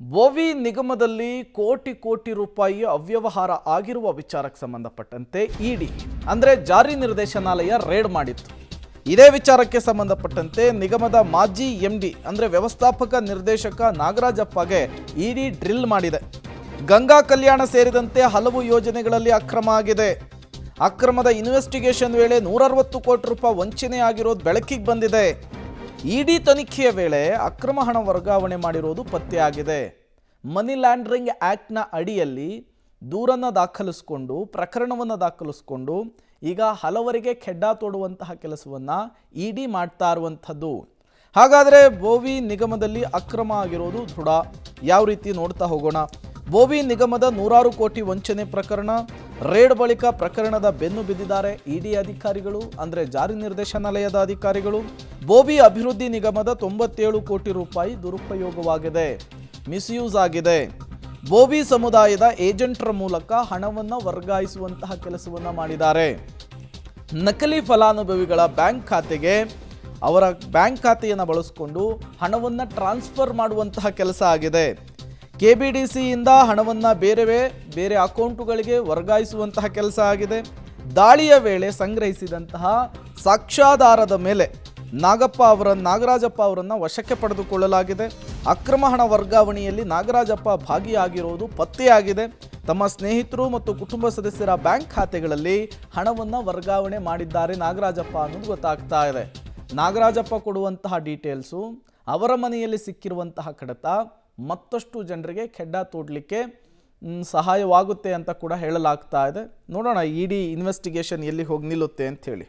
ಬೋವಿ ನಿಗಮದಲ್ಲಿ ಕೋಟಿ ಕೋಟಿ ರೂಪಾಯಿ ಅವ್ಯವಹಾರ ಆಗಿರುವ ವಿಚಾರಕ್ಕೆ ಸಂಬಂಧಪಟ್ಟಂತೆ ಇಡಿ ಅಂದರೆ ಜಾರಿ ನಿರ್ದೇಶನಾಲಯ ರೇಡ್ ಮಾಡಿತ್ತು. ಇದೇ ವಿಚಾರಕ್ಕೆ ಸಂಬಂಧಪಟ್ಟಂತೆ ನಿಗಮದ ಮಾಜಿ ಎಂಡಿ ಅಂದರೆ ವ್ಯವಸ್ಥಾಪಕ ನಿರ್ದೇಶಕ ನಾಗರಾಜಪ್ಪಗೆ ಇಡಿ ಡ್ರಿಲ್ ಮಾಡಿದೆ. ಗಂಗಾ ಕಲ್ಯಾಣ ಸೇರಿದಂತೆ ಹಲವು ಯೋಜನೆಗಳಲ್ಲಿ ಅಕ್ರಮ ಆಗಿದೆ. ಅಕ್ರಮದ ಇನ್ವೆಸ್ಟಿಗೇಷನ್ ವೇಳೆ 160 ಕೋಟಿ ರೂಪಾಯಿ ವಂಚನೆ ಆಗಿರೋದು ಬೆಳಕಿಗೆ ಬಂದಿದೆ. ಇಡಿ ತನಿಖೆಯ ವೇಳೆ ಅಕ್ರಮ ಹಣ ವರ್ಗಾವಣೆ ಮಾಡಿರೋದು ಪತ್ತೆಯಾಗಿದೆ. ಮನಿ ಲ್ಯಾಂಡ್ರಿಂಗ್ ಆ್ಯಕ್ಟ್ನ ಅಡಿಯಲ್ಲಿ ದೂರನ್ನು ದಾಖಲಿಸಿಕೊಂಡು ಪ್ರಕರಣವನ್ನು ದಾಖಲಿಸಿಕೊಂಡು ಈಗ ಹಲವರಿಗೆ ಖೆಡ್ಡ ತೋಡುವಂತಹ ಕೆಲಸವನ್ನು ಇಡಿ ಮಾಡ್ತಾ ಇರುವಂಥದ್ದು. ಹಾಗಾದರೆ ಬೋವಿ ನಿಗಮದಲ್ಲಿ ಅಕ್ರಮ ಆಗಿರೋದು ದೃಢ. ಯಾವ ರೀತಿ ನೋಡ್ತಾ ಹೋಗೋಣ. ಬೋವಿ ನಿಗಮದ 100 ಕೋಟಿ ವಂಚನೆ ಪ್ರಕರಣ ರೇಡ್ ಬಳಿಕ ಪ್ರಕರಣದ ಬೆನ್ನು ಬಿದ್ದಿದ್ದಾರೆ ಇಡಿ ಅಧಿಕಾರಿಗಳು, ಅಂದರೆ ಜಾರಿ ನಿರ್ದೇಶನಾಲಯದ ಅಧಿಕಾರಿಗಳು. ಬೋವಿ ಅಭಿವೃದ್ಧಿ ನಿಗಮದ 97 ಕೋಟಿ ರೂಪಾಯಿ ದುರುಪಯೋಗವಾಗಿದೆ, ಮಿಸ್ಯೂಸ್ ಆಗಿದೆ. ಬೋವಿ ಸಮುದಾಯದ ಏಜೆಂಟರ ಮೂಲಕ ಹಣವನ್ನು ವರ್ಗಾಯಿಸುವಂತಹ ಕೆಲಸವನ್ನು ಮಾಡಿದ್ದಾರೆ. ನಕಲಿ ಫಲಾನುಭವಿಗಳ ಬ್ಯಾಂಕ್ ಖಾತೆಗೆ ಅವರ ಬ್ಯಾಂಕ್ ಖಾತೆಯನ್ನು ಬಳಸಿಕೊಂಡು ಹಣವನ್ನು ಟ್ರಾನ್ಸ್ಫರ್ ಮಾಡುವಂತಹ ಕೆಲಸ ಆಗಿದೆ. KBDCಯಿಂದ ಹಣವನ್ನು ಬೇರೆ ಅಕೌಂಟುಗಳಿಗೆ ವರ್ಗಾಯಿಸುವಂತಹ ಕೆಲಸ ಆಗಿದೆ. ದಾಳಿಯ ವೇಳೆ ಸಂಗ್ರಹಿಸಿದಂತಹ ಸಾಕ್ಷ್ಯಾಧಾರದ ಮೇಲೆ ನಾಗರಾಜಪ್ಪ ಅವರನ್ನು ವಶಕ್ಕೆ ಪಡೆದುಕೊಳ್ಳಲಾಗಿದೆ. ಅಕ್ರಮ ಹಣ ವರ್ಗಾವಣೆಯಲ್ಲಿ ನಾಗರಾಜಪ್ಪ ಭಾಗಿಯಾಗಿರುವುದು ಪತ್ತೆಯಾಗಿದೆ. ತಮ್ಮ ಸ್ನೇಹಿತರು ಮತ್ತು ಕುಟುಂಬ ಸದಸ್ಯರ ಬ್ಯಾಂಕ್ ಖಾತೆಗಳಲ್ಲಿ ಹಣವನ್ನು ವರ್ಗಾವಣೆ ಮಾಡಿದ್ದಾರೆ ನಾಗರಾಜಪ್ಪ ಅನ್ನೋದು ಗೊತ್ತಾಗ್ತಾ ಇದೆ. ನಾಗರಾಜಪ್ಪ ಕೊಡುವಂತಹ ಡೀಟೇಲ್ಸು, ಅವರ ಮನೆಯಲ್ಲಿ ಸಿಕ್ಕಿರುವಂತಹ ಕಡತ ಮತ್ತಷ್ಟು ಜನರಿಗೆ ಖೆಡ್ಡ ತೋಡಲಿಕ್ಕೆ ಸಹಾಯವಾಗುತ್ತೆ ಅಂತ ಕೂಡ ಹೇಳಲಾಗ್ತಾ ಇದೆ. ನೋಡೋಣ ಇಡಿ ಇನ್ವೆಸ್ಟಿಗೇಷನ್ ಎಲ್ಲಿ ಹೋಗಿ ನಿಲ್ಲುತ್ತೆ ಅಂತ ಹೇಳಿ.